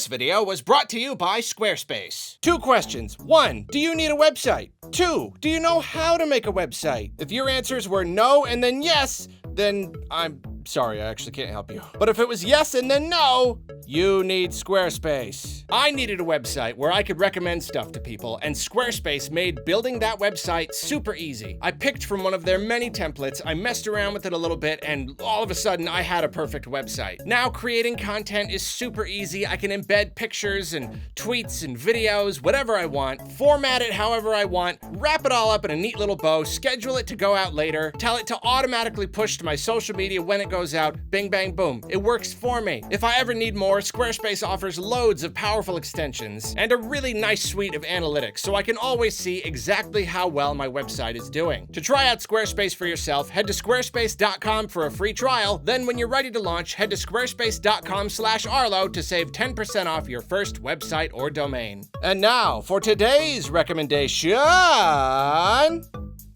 This video was brought to you by Squarespace. 2 questions. 1, do you need a website? 2, do you know how to make a website? If your answers were no and then yes, then I'm sorry, I actually can't help you. But if it was yes and then no, you need Squarespace. I needed a website where I could recommend stuff to people, and Squarespace made building that website super easy. I picked from one of their many templates, I messed around with it a little bit, and all of a sudden I had a perfect website. Now creating content is super easy. I can embed pictures and tweets and videos, whatever I want, format it however I want, wrap it all up in a neat little bow, schedule it to go out later, tell it to automatically push to my social media when it goes out, bing bang boom. It works for me. If I ever need more, Squarespace offers loads of powerful extensions and a really nice suite of analytics, so I can always see exactly how well my website is doing. To try out Squarespace for yourself, head to squarespace.com for a free trial. Then when you're ready to launch, head to squarespace.com/Arlo to save 10% off your first website or domain. And now for today's recommendation,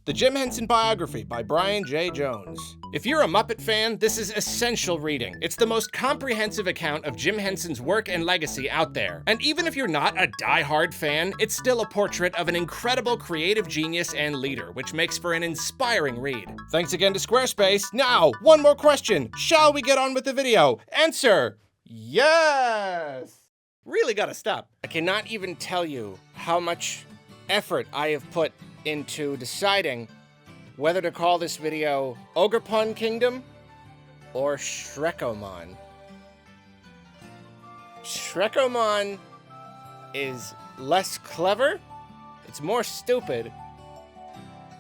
the Jim Henson biography by Brian J. Jones. If you're a Muppet fan, this is essential reading. It's the most comprehensive account of Jim Henson's work and legacy out there. And even if you're not a die-hard fan, it's still a portrait of an incredible creative genius and leader, which makes for an inspiring read. Thanks again to Squarespace. Now, one more question. Shall we get on with the video? Answer: yes! Really gotta stop. I cannot even tell you how much effort I have put into deciding whether to call this video Ogrepon Kingdom or Shrekémon. Shrekémon is less clever, it's more stupid,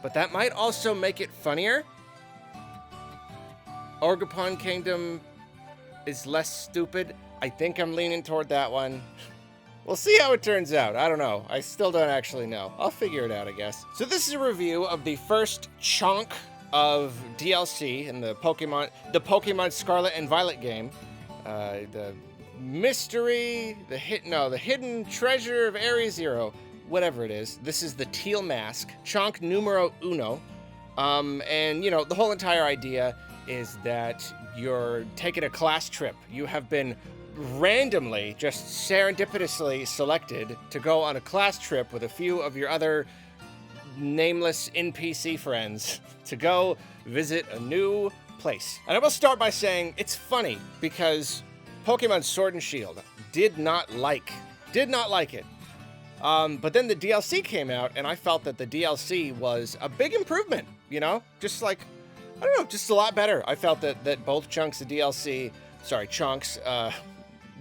but that might also make it funnier. Ogrepon Kingdom is less stupid. I think I'm leaning toward that one. We'll see how it turns out. I don't know. I still don't actually know. I'll figure it out, I guess. So this is a review of the first chunk of DLC in the Pokémon Scarlet and Violet game. The mystery, the hidden treasure of Area Zero, whatever it is. This is the Teal Mask, CHONK numero uno. And you know, the whole entire idea is that you're taking a class trip. You have been randomly, just serendipitously selected to go on a class trip with a few of your other nameless NPC friends to go visit a new place. And I will start by saying it's funny because Pokemon Sword and Shield did not like it. But then the DLC came out and I felt that the DLC was a big improvement, you know? Just like, I don't know, just a lot better. I felt that both chunks of DLC, chunks,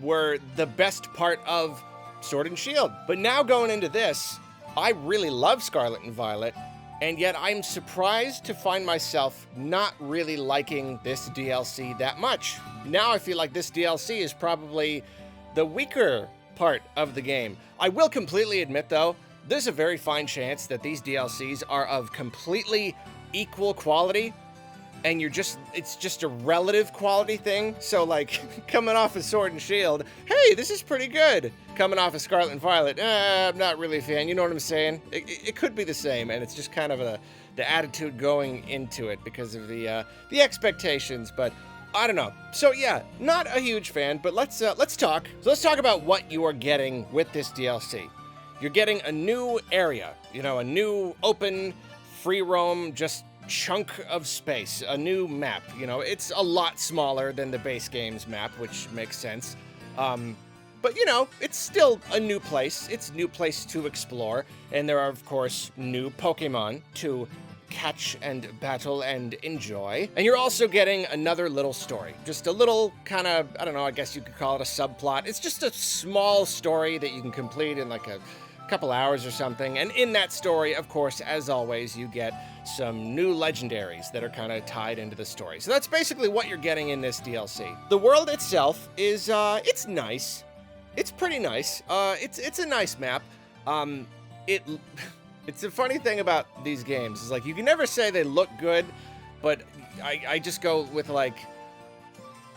were the best part of Sword and Shield. But now going into this, I really love Scarlet and Violet, and yet I'm surprised to find myself not really liking this DLC that much. Now I feel like this DLC is probably the weaker part of the game. I will completely admit though, there's a very fine chance that these DLCs are of completely equal quality, and it's just a relative quality thing. So like, coming off of Sword and Shield, hey, this is pretty good. Coming off of Scarlet and Violet, I'm not really a fan, you know what I'm saying? It could be the same, and it's just kind of the attitude going into it because of the expectations, but I don't know. So yeah, not a huge fan, but let's talk. So let's talk about what you are getting with this DLC. You're getting a new area, you know, a new open, free roam, just chunk of space, a new map. You know, it's a lot smaller than the base game's map, which makes sense. But you know, it's still a new place. It's a new place to explore, and there are of course new Pokemon to catch and battle and enjoy. And you're also getting another little story. Just a little kind of, I don't know, I guess you could call it a subplot. It's just a small story that you can complete in like a couple hours or something, and in that story, of course, as always, you get some new legendaries that are kind of tied into the story. So that's basically what you're getting in this DLC. The world itself is, it's nice. It's pretty nice. It's a nice map. It's a funny thing about these games is like, you can never say they look good, but I just go with like,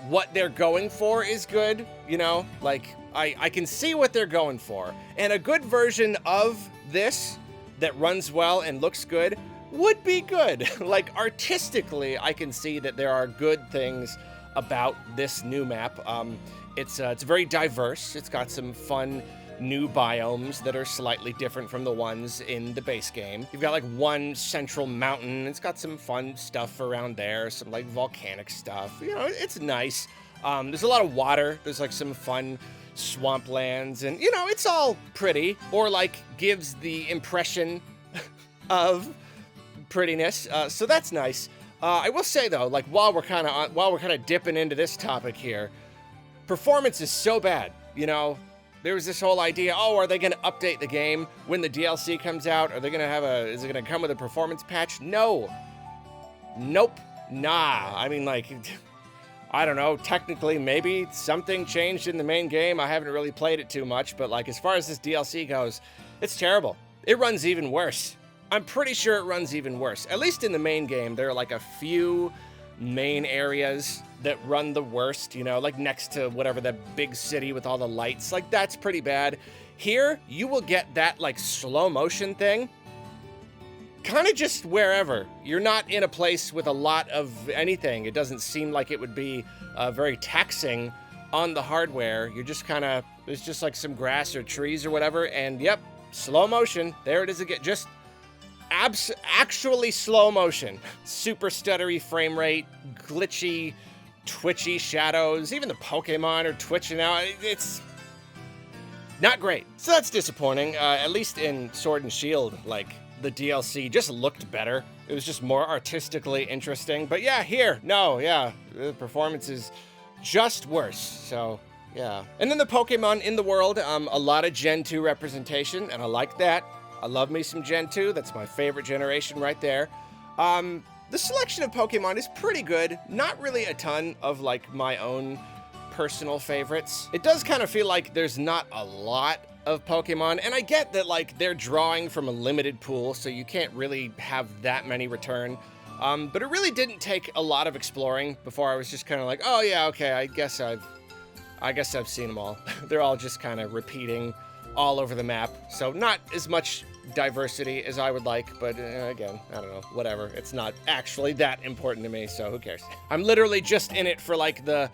what they're going for is good, you know? Like, I can see what they're going for. And a good version of this that runs well and looks good would be good. Like, artistically, I can see that there are good things about this new map. It's very diverse. It's got some fun new biomes that are slightly different from the ones in the base game. You've got like one central mountain. It's got some fun stuff around there, some like volcanic stuff. You know, it's nice. There's a lot of water. There's like some fun swamplands, and you know, it's all pretty, or like gives the impression of prettiness. So that's nice. I will say though, like while we're kind of dipping into this topic here, performance is so bad. You know, there was this whole idea, oh, are they going to update the game when the DLC comes out? Are they going to is it going to come with a performance patch? No. Nope. Nah. I mean, like, I don't know. Technically, maybe something changed in the main game. I haven't really played it too much, but like, as far as this DLC goes, it's terrible. It runs even worse. I'm pretty sure it runs even worse. At least in the main game, there are like a few main areas that run the worst, you know, like next to whatever that big city with all the lights. Like, that's pretty bad. Here, you will get that like slow motion thing kind of just wherever. You're not in a place with a lot of anything. It doesn't seem like it would be very taxing on the hardware. You're just kind of, there's just like some grass or trees or whatever, and yep, slow motion. There it is again. Just actually slow motion. Super stuttery frame rate, glitchy, twitchy shadows. Even the Pokemon are twitching out. It's not great. So that's disappointing. At least in Sword and Shield, like, the DLC just looked better. It was just more artistically interesting. But yeah, here, no, yeah, the performance is just worse. So yeah. And then the Pokemon in the world, a lot of Gen 2 representation, and I like that. I love me some Gen 2. That's my favorite generation right there. The selection of Pokemon is pretty good. Not really a ton of like my own personal favorites. It does kind of feel like there's not a lot of Pokemon, and I get that like they're drawing from a limited pool, so you can't really have that many return. But it really didn't take a lot of exploring before I was just kind of like, oh yeah, okay, I guess I've seen them all. They're all just kind of repeating all over the map, so not as much diversity as I would like, but again, I don't know, whatever. It's not actually that important to me, so who cares? I'm literally just in it for like the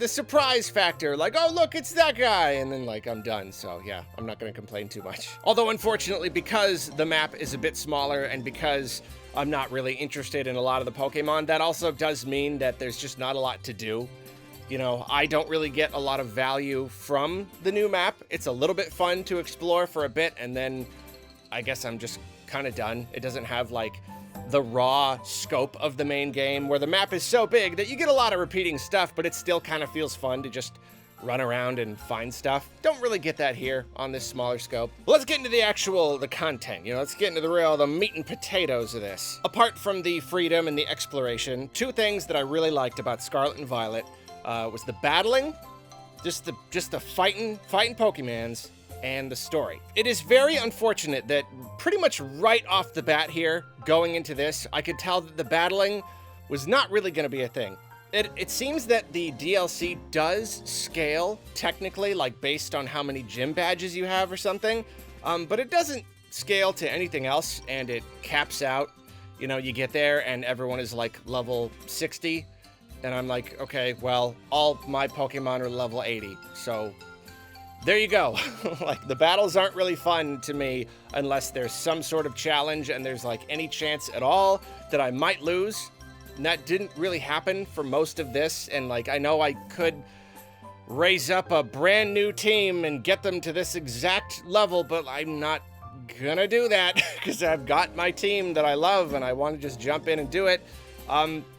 surprise factor, like, oh look, it's that guy, and then like I'm done. So yeah, I'm not gonna complain too much. Although unfortunately, because the map is a bit smaller and because I'm not really interested in a lot of the Pokemon, that also does mean that there's just not a lot to do. You know, I don't really get a lot of value from the new map. It's a little bit fun to explore for a bit, and then I guess I'm just kind of done. It doesn't have like the raw scope of the main game where the map is so big that you get a lot of repeating stuff, but it still kind of feels fun to just run around and find stuff. Don't really get that here on this smaller scope. Well, let's get into the content. You know, let's get into the meat and potatoes of this. Apart from the freedom and the exploration, two things that I really liked about Scarlet and Violet was the battling, just the fighting Pokemons, and the story. It is very unfortunate that pretty much right off the bat here, going into this, I could tell that the battling was not really going to be a thing. It seems that the DLC does scale, technically, like based on how many gym badges you have or something, but it doesn't scale to anything else, and it caps out. You know, you get there and everyone is like level 60, and I'm like, okay, well, all my Pokemon are level 80, so there you go. Like, the battles aren't really fun to me unless there's some sort of challenge and there's like any chance at all that I might lose. And that didn't really happen for most of this. And like, I know I could raise up a brand new team and get them to this exact level, but I'm not gonna do that because I've got my team that I love and I want to just jump in and do it.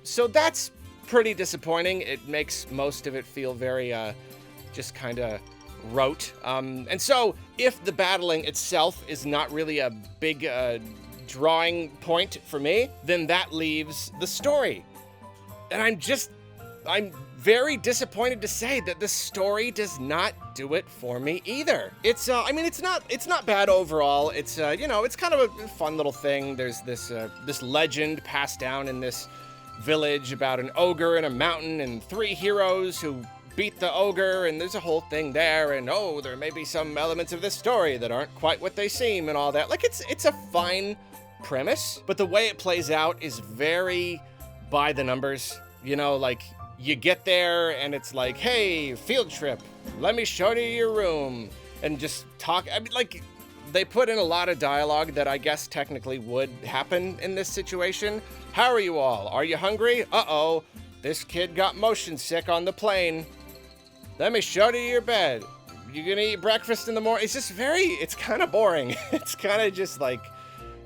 So that's pretty disappointing. It makes most of it feel very just kind of rote. And so if the battling itself is not really a big drawing point for me, then that leaves the story. And I'm very disappointed to say that the story does not do it for me either. It's I mean, it's not bad overall. It's you know, it's kind of a fun little thing. There's this legend passed down in this village about an ogre in a mountain and 3 heroes who beat the ogre, and there's a whole thing there, and oh, there may be some elements of this story that aren't quite what they seem and all that. Like, it's a fine premise, but the way it plays out is very by the numbers. You know, like, you get there and it's like, hey, field trip, let me show you your room, and just talk. I mean, like, they put in a lot of dialogue that I guess technically would happen in this situation. How are you all? Are you hungry? Uh-oh, this kid got motion sick on the plane. Let me show you your bed. You gonna eat breakfast in the morning? It's just it's kind of boring. It's kind of just like,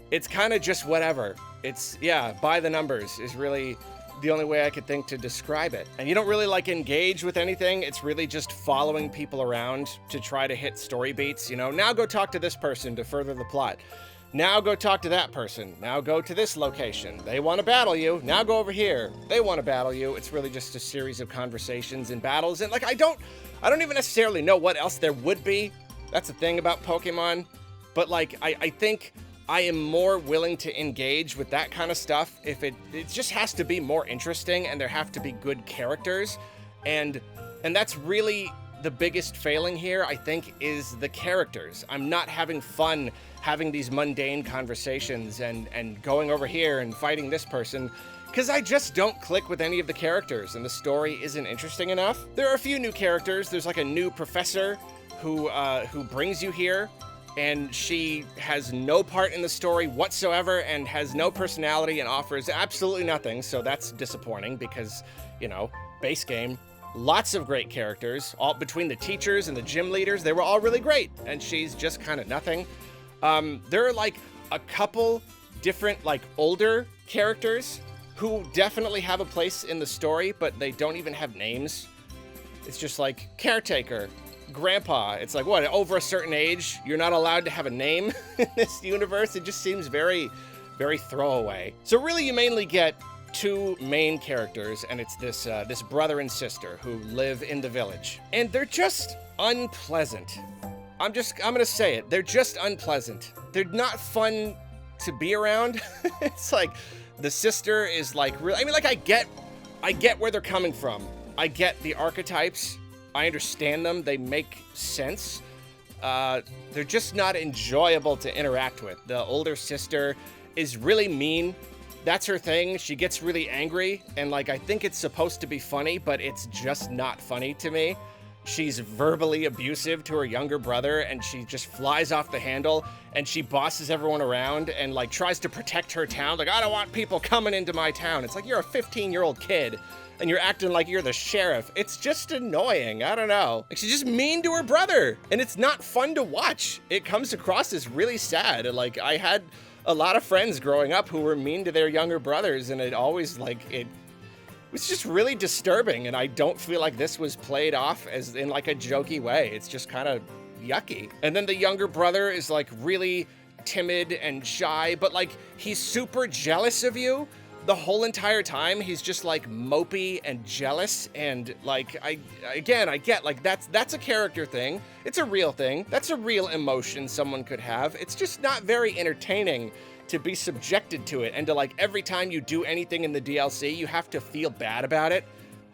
it's kind of just whatever. It's, yeah, by the numbers is really the only way I could think to describe it. And you don't really like engage with anything. It's really just following people around to try to hit story beats. You know, now go talk to this person to further the plot. Now go talk to that person. Now go to this location. They want to battle you. Now go over here. They want to battle you. It's really just a series of conversations and battles. And like, I don't even necessarily know what else there would be. That's the thing about Pokemon. But like, I think I am more willing to engage with that kind of stuff if it just has to be more interesting and there have to be good characters. And that's really the biggest failing here, I think, is the characters. I'm not having fun having these mundane conversations and going over here and fighting this person, because I just don't click with any of the characters and the story isn't interesting enough. There are a few new characters. There's like a new professor who brings you here, and she has no part in the story whatsoever and has no personality and offers absolutely nothing. So that's disappointing because, you know, base game, lots of great characters, all between the teachers and the gym leaders. They were all really great, and she's just kind of nothing. There are like a couple different like older characters who definitely have a place in the story, but they don't even have names. It's just like caretaker, grandpa. It's like, what, over a certain age, you're not allowed to have a name in this universe? It just seems very, very throwaway. So really you mainly get two main characters, and it's this brother and sister who live in the village. And they're just unpleasant. I'm gonna say it. They're just unpleasant. They're not fun to be around. It's like, the sister is like, really, I mean, like, I get where they're coming from. I get the archetypes. I understand them. They make sense. They're just not enjoyable to interact with. The older sister is really mean. That's her thing. She gets really angry, and like, I think it's supposed to be funny, but it's just not funny to me. She's verbally abusive to her younger brother, and she just flies off the handle, and she bosses everyone around and like tries to protect her town. Like, I don't want people coming into my town. It's like, you're a 15-year-old kid and you're acting like you're the sheriff. It's just annoying. I don't know. Like, she's just mean to her brother, and it's not fun to watch. It comes across as really sad. And like, I had a lot of friends growing up who were mean to their younger brothers, and it always like, it was just really disturbing, and I don't feel like this was played off as in like a jokey way. It's just kind of yucky. And then the younger brother is like really timid and shy, but like, he's super jealous of you the whole entire time. He's just like mopey and jealous, and like, I get like, that's a character thing. It's a real thing. That's a real emotion someone could have. It's just not very entertaining to be subjected to it, and to like, every time you do anything in the DLC, you have to feel bad about it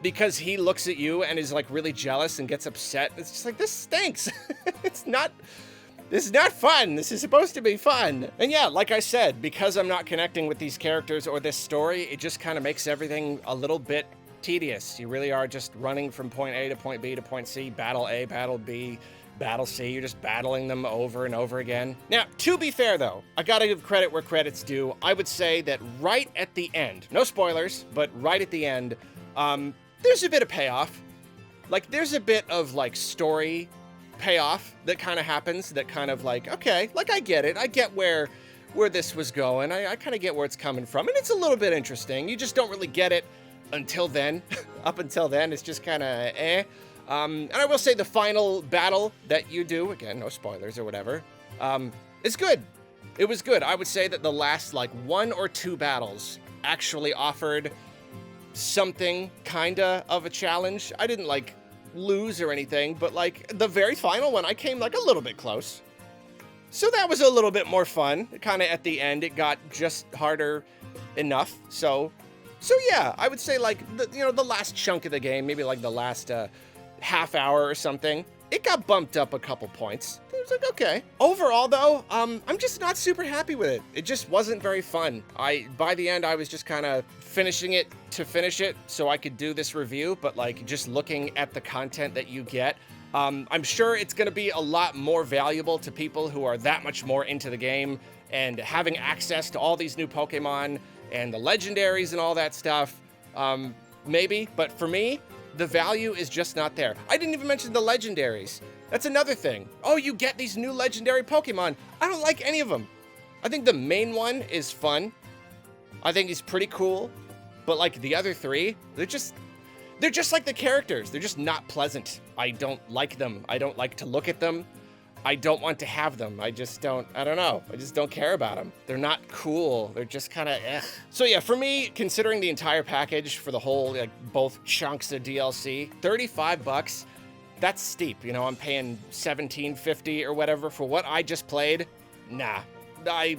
because he looks at you and is like really jealous and gets upset. It's just like, this stinks. This is not fun. This is supposed to be fun. And yeah, like I said, because I'm not connecting with these characters or this story, it just kind of makes everything a little bit tedious. You really are just running from point A to point B to point C, battle A, battle B, battle C. You're just battling them over and over again. Now, to be fair though, I gotta give credit where credit's due. I would say that right at the end, no spoilers, but right at the end, there's a bit of payoff. Like, there's a bit of like story payoff that kind of happens, that kind of like, okay, like, I get it. I get where this was going. I kind of get where it's coming from, and it's a little bit interesting. You just don't really get it until then. Up until then, it's just kind of eh. And I will say the final battle that you do, again, no spoilers or whatever, is good. It was good. I would say that the last like 1 or 2 battles actually offered something kinda of a challenge. I didn't like lose or anything, but like the very final one, I came like a little bit close. So that was a little bit more fun. Kind of at the end, it got just harder enough. So yeah, I would say like the last chunk of the game, maybe like the last half hour or something, it got bumped up a couple points. I was like, okay. Overall, though, I'm just not super happy with it. It just wasn't very fun. By the end, I was just kind of finishing it to finish it so I could do this review, but like just looking at the content that you get, I'm sure it's going to be a lot more valuable to people who are that much more into the game and having access to all these new Pokemon and the legendaries and all that stuff. Maybe, but for me, the value is just not there. I didn't even mention the legendaries. That's another thing. Oh, you get these new legendary Pokemon. I don't like any of them. I think the main one is fun. I think he's pretty cool. But like the other three, they're just like the characters. They're just not pleasant. I don't like them. I don't like to look at them. I don't want to have them. I don't know. I just don't care about them. They're not cool. They're just kind of eh. So yeah, for me, considering the entire package for the whole, like both chunks of DLC, $35, that's steep. You know, I'm paying $17.50 or whatever for what I just played. Nah, I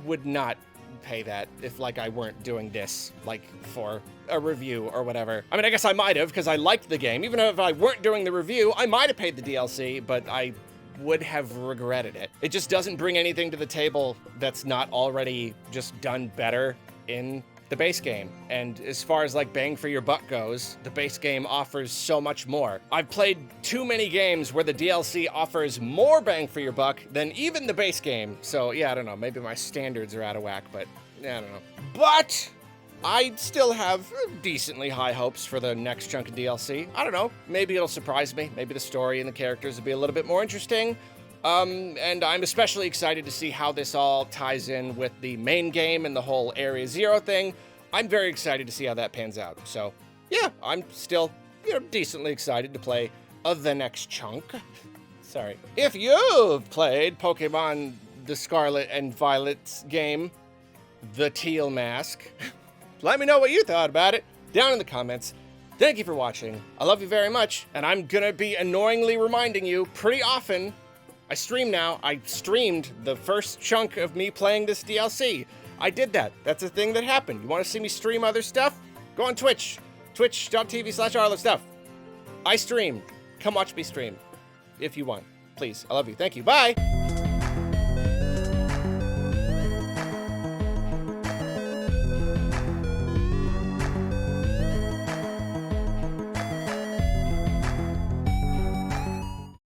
would not pay that if like I weren't doing this like for a review or whatever. I mean, I guess I might have because I liked the game. Even if I weren't doing the review, I might have paid the DLC, but I would have regretted it. It just doesn't bring anything to the table that's not already just done better in the base game. And as far as like bang for your buck goes, the base game offers so much more. I've played too many games where the DLC offers more bang for your buck than even the base game. So yeah, I don't know, maybe my standards are out of whack, but yeah, I don't know. But I still have decently high hopes for the next chunk of DLC. I don't know, maybe it'll surprise me. Maybe the story and the characters will be a little bit more interesting. And I'm especially excited to see how this all ties in with the main game and the whole Area Zero thing. I'm very excited to see how that pans out. So yeah, I'm still, decently excited to play the next chunk. Sorry. If you've played Pokemon the Scarlet and Violet game, the Teal Mask, let me know what you thought about it down in the comments. Thank you for watching. I love you very much, and I'm gonna be annoyingly reminding you pretty often. I stream now. I streamed the first chunk of me playing this DLC. I did that. That's a thing that happened. You want to see me stream other stuff? Go on Twitch. Twitch.tv/arlostuff. I stream. Come watch me stream. If you want. Please. I love you. Thank you. Bye.